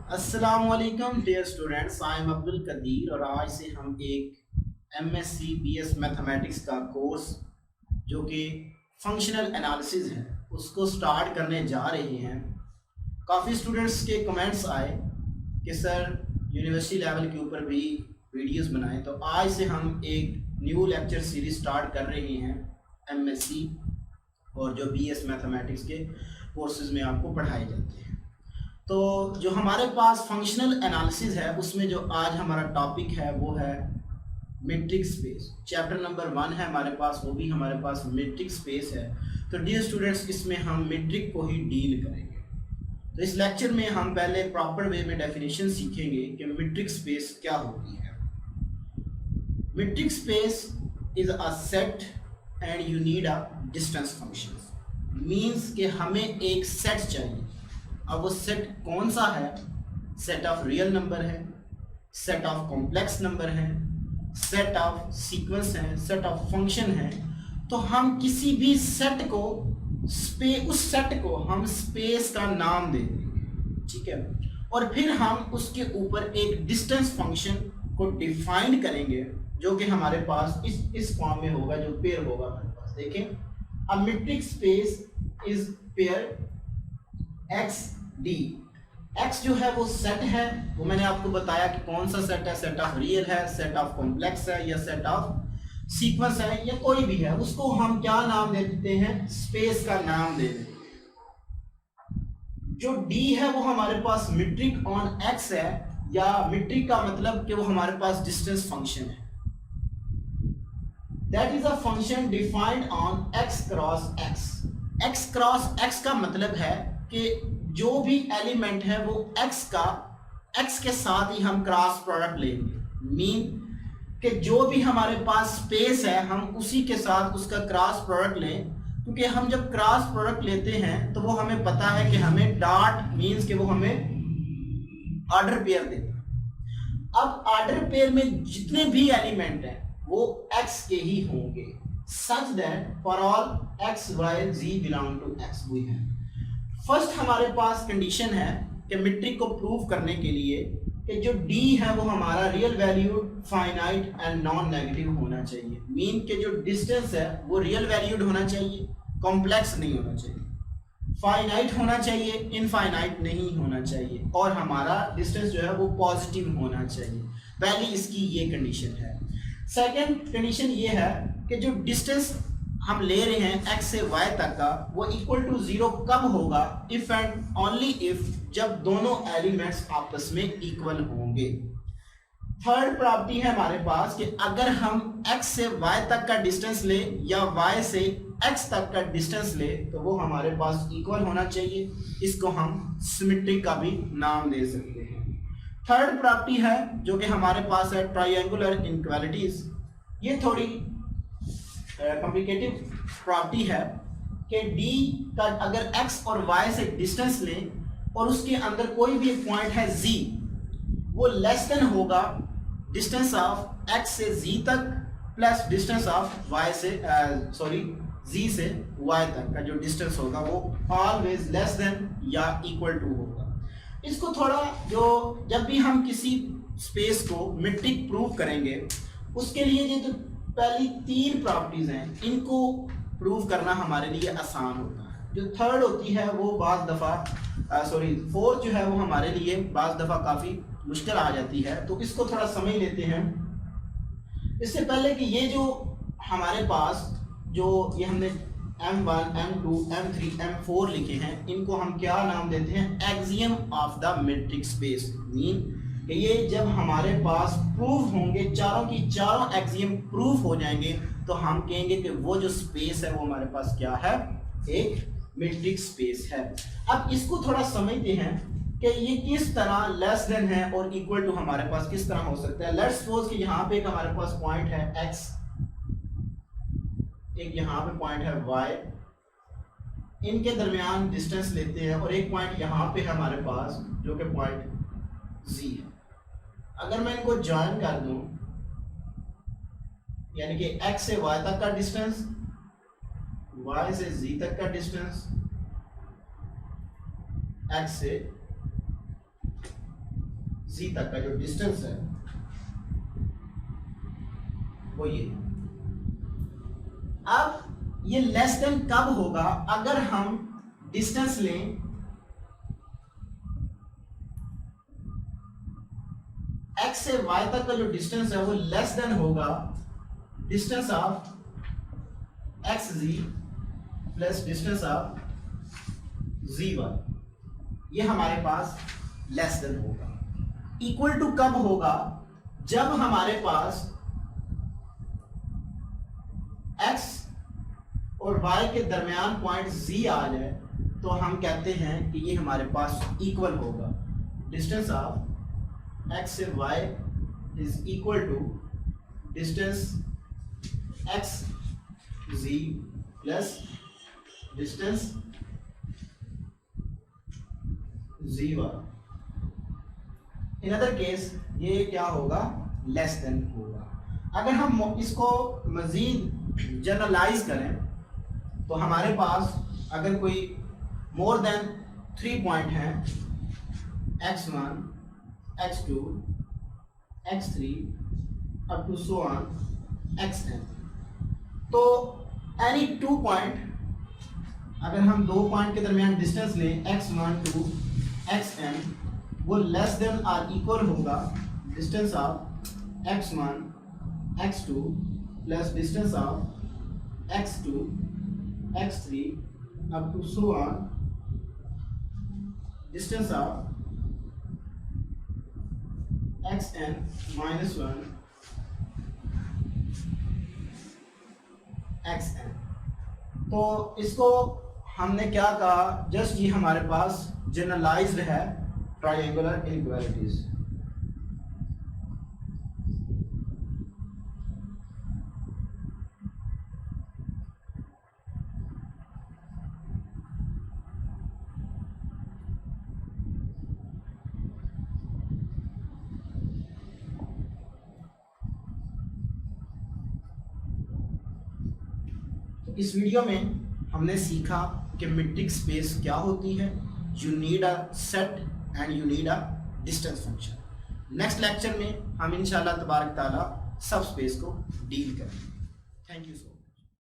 अस्सलामुअलैकुम dear students, I am Abdul Qadir और आज से हम एक एमएससी बीएस मैथमेटिक्स का कोर्स जो कि फंक्शनल एनालिसिस है उसको स्टार्ट करने जा रहे हैं। काफ़ी स्टूडेंट्स के कमेंट्स आए कि सर यूनिवर्सिटी लेवल के ऊपर भी वीडियोस बनाएं, तो आज से हम एक न्यू लेक्चर सीरीज स्टार्ट कर रहे हैं एमएससी और जो बीएस मैथमेटिक्स के कोर्सेज में आपको पढ़ाए जाते हैं। तो जो हमारे पास फंक्शनल एनालिसिस है उसमें जो आज हमारा टॉपिक है वो है मीट्रिक स्पेस। चैप्टर नंबर 1 है हमारे पास, वो भी हमारे पास मीट्रिक स्पेस है। तो डियर स्टूडेंट्स, इसमें हम मीट्रिक को ही डील करेंगे। तो इस लेक्चर में हम पहले प्रॉपर वे में डेफिनेशन सीखेंगे कि मीट्रिक स्पेस क्या होती है। Metric space is a set and you need a distance function. Means कि हमें एक सेट चाहिए। अब वो सेट कौन सा है? सेट ऑफ रियल नंबर है, सेट ऑफ कॉम्प्लेक्स नंबर है, सेट ऑफ सीक्वेंस है, सेट ऑफ फंक्शन है। तो हम किसी भी सेट को उस सेट को हम स्पेस का नाम दे देंगे, ठीक है। और फिर हम उसके ऊपर एक डिस्टेंस फंक्शन को डिफाइन करेंगे जो कि हमारे पास इस फॉर्म में होगा, जो पेयर होगा हमारे पास। देखें, a metric space is pair X D. X जो है वो सेट है, वो मैंने आपको बताया कि कौन सा सेट है। सेट ऑफ रियल है, सेट ऑफ कॉम्प्लेक्स है, या सेट ऑफ सीक्वेंस है, या कोई भी है। उसको हम क्या नाम दे देते हैं? स्पेस का नाम दे देते हैं। जो डी है वो हमारे पास मीट्रिक ऑन एक्स है, या मीट्रिक का मतलब कि वो हमारे पास डिस्टेंस फंक्शन है। That is a function defined on x cross x. X cross x का मतलब है कि जो भी एलिमेंट है वो एक्स के साथ ही हम क्रॉस प्रोडक्ट लेंगे। मीन कि जो भी हमारे पास स्पेस है हम उसी के साथ उसका क्रॉस प्रोडक्ट लें, क्योंकि हम जब क्रॉस प्रोडक्ट लेते हैं तो वो हमें पता है कि हमें डॉट मीन्स कि वो हमें ऑर्डर पेयर देता है। अब ऑर्डर पेयर में जितने भी एलिमेंट हैं वो एक्स के ही होंगे, such that for all x y g belong to x. वो है फर्स्ट हमारे पास कंडीशन है कि मीट्रिक को प्रूव करने के लिए कि जो d है वो हमारा real valued, finite and non negative होना चाहिए। मीन के जो डिस्टेंस है वो रियल वैल्यूड होना चाहिए, कॉम्प्लेक्स नहीं होना चाहिए, फाइनाइट होना चाहिए, इनफाइनाइट नहीं होना चाहिए, और हमारा डिस्टेंस जो है वो पॉजिटिव होना चाहिए। पहली इसकी ये कंडीशन है। सेकेंड कंडीशन ये है कि जो डिस्टेंस हम ले रहे हैं x से y तक का, वो इक्वल टू 0 कब होगा? इफ एंड ओनली इफ, जब दोनों एलिमेंट्स आपस में इक्वल होंगे। थर्ड प्रॉपर्टी है हमारे पास कि अगर हम x से y तक का डिस्टेंस ले या y से x तक का डिस्टेंस ले तो वो हमारे पास इक्वल होना चाहिए। इसको हम सिमेट्रिक का भी नाम दे सकते हैं। थर्ड प्रॉपर्टी है जो कि हमारे पास है ट्रायंगुलर इनइक्वालिटीज। ये थोड़ी कॉम्प्लिकेटेड प्रॉपर्टी है कि d का अगर x और y से डिस्टेंस लें और उसके अंदर कोई भी एक पॉइंट है z, वो लेस देन होगा डिस्टेंस ऑफ x से z तक प्लस डिस्टेंस ऑफ y से z से y तक का जो डिस्टेंस होगा वो ऑलवेज लेस देन या इक्वल टू होगा। इसको थोड़ा, जो जब भी हम किसी स्पेस को मीट्रिक प्रूव करेंगे उसके लिए ये जो पहली 3 प्रॉपर्टीज हैं इनको प्रूव करना हमारे लिए आसान होता है। जो थर्ड होती है वो फोर्थ जो है वो हमारे लिए बाज़ दफ़ा काफ़ी मुश्किल आ जाती है। तो इसको थोड़ा समझ लेते हैं। इससे पहले कि ये जो हमारे पास जो ये हमने M1, M2, M3, M4 लिखे हैं, इनको हम क्या नाम देते हैं? Axiom of the metric space. Mean ये जब हमारे पास प्रूव होंगे, चारों की चारों एक्सियम प्रूव हो जाएंगे, तो हम कहेंगे कि वो जो स्पेस है वो हमारे पास क्या है? एक मीट्रिक स्पेस है। अब इसको थोड़ा समझते हैं कि ये किस तरह लेस देन है और इक्वल टू हमारे पास किस तरह हो सकता है। लेट्स सपोज कि यहाँ पे एक हमारे पास पॉइंट है x, एक यहाँ पे पॉइंट है y, इनके दरमियान डिस्टेंस लेते हैं, और एक पॉइंट यहाँ पे है हमारे पास जो कि पॉइंट z है। अगर मैं इनको ज्वाइन कर दूं, यानी कि x से y तक का डिस्टेंस, y से z तक का डिस्टेंस, x से जी तक का जो डिस्टेंस है वो ये। अब ये लेस देन कब होगा? अगर हम डिस्टेंस लें x से y तक का जो डिस्टेंस है वो लेस देन होगा distance of xz plus distance of zy। ये हमारे पास लेस देन होगा। इक्वल टू कब होगा? जब हमारे पास x और y के दरमियान पॉइंट z आ जाए तो हम कहते हैं कि ये हमारे पास इक्वल होगा। डिस्टेंस ऑफ x से y is equal to distance x z plus distance zy। In other case ये क्या होगा? लेस देन होगा। अगर हम इसको मजीद जनरलाइज करें तो हमारे पास अगर कोई मोर देन 3 पॉइंट हैं x1 x2 x3 up to so on xn, तो एनी 2 पॉइंट अगर हम 2 पॉइंट के दरमियान डिस्टेंस लें x1 टू xn वो लेस देन आर इक्वल होगा distance of x1 x2 plus distance of x2 x3 up to so on distance of xn minus 1 xn। तो इसको हमने क्या कहा? जस्ट ये हमारे पास जनरलाइज्ड है ट्रायंगुलर इनइक्वालिटीज। इस वीडियो में हमने सीखा कि मीट्रिक स्पेस क्या होती है। You need a set and you need a distance function. Next lecture में हम इंशाल्लाह तबारक ताला सब स्पेस को डील करेंगे। Thank you so much.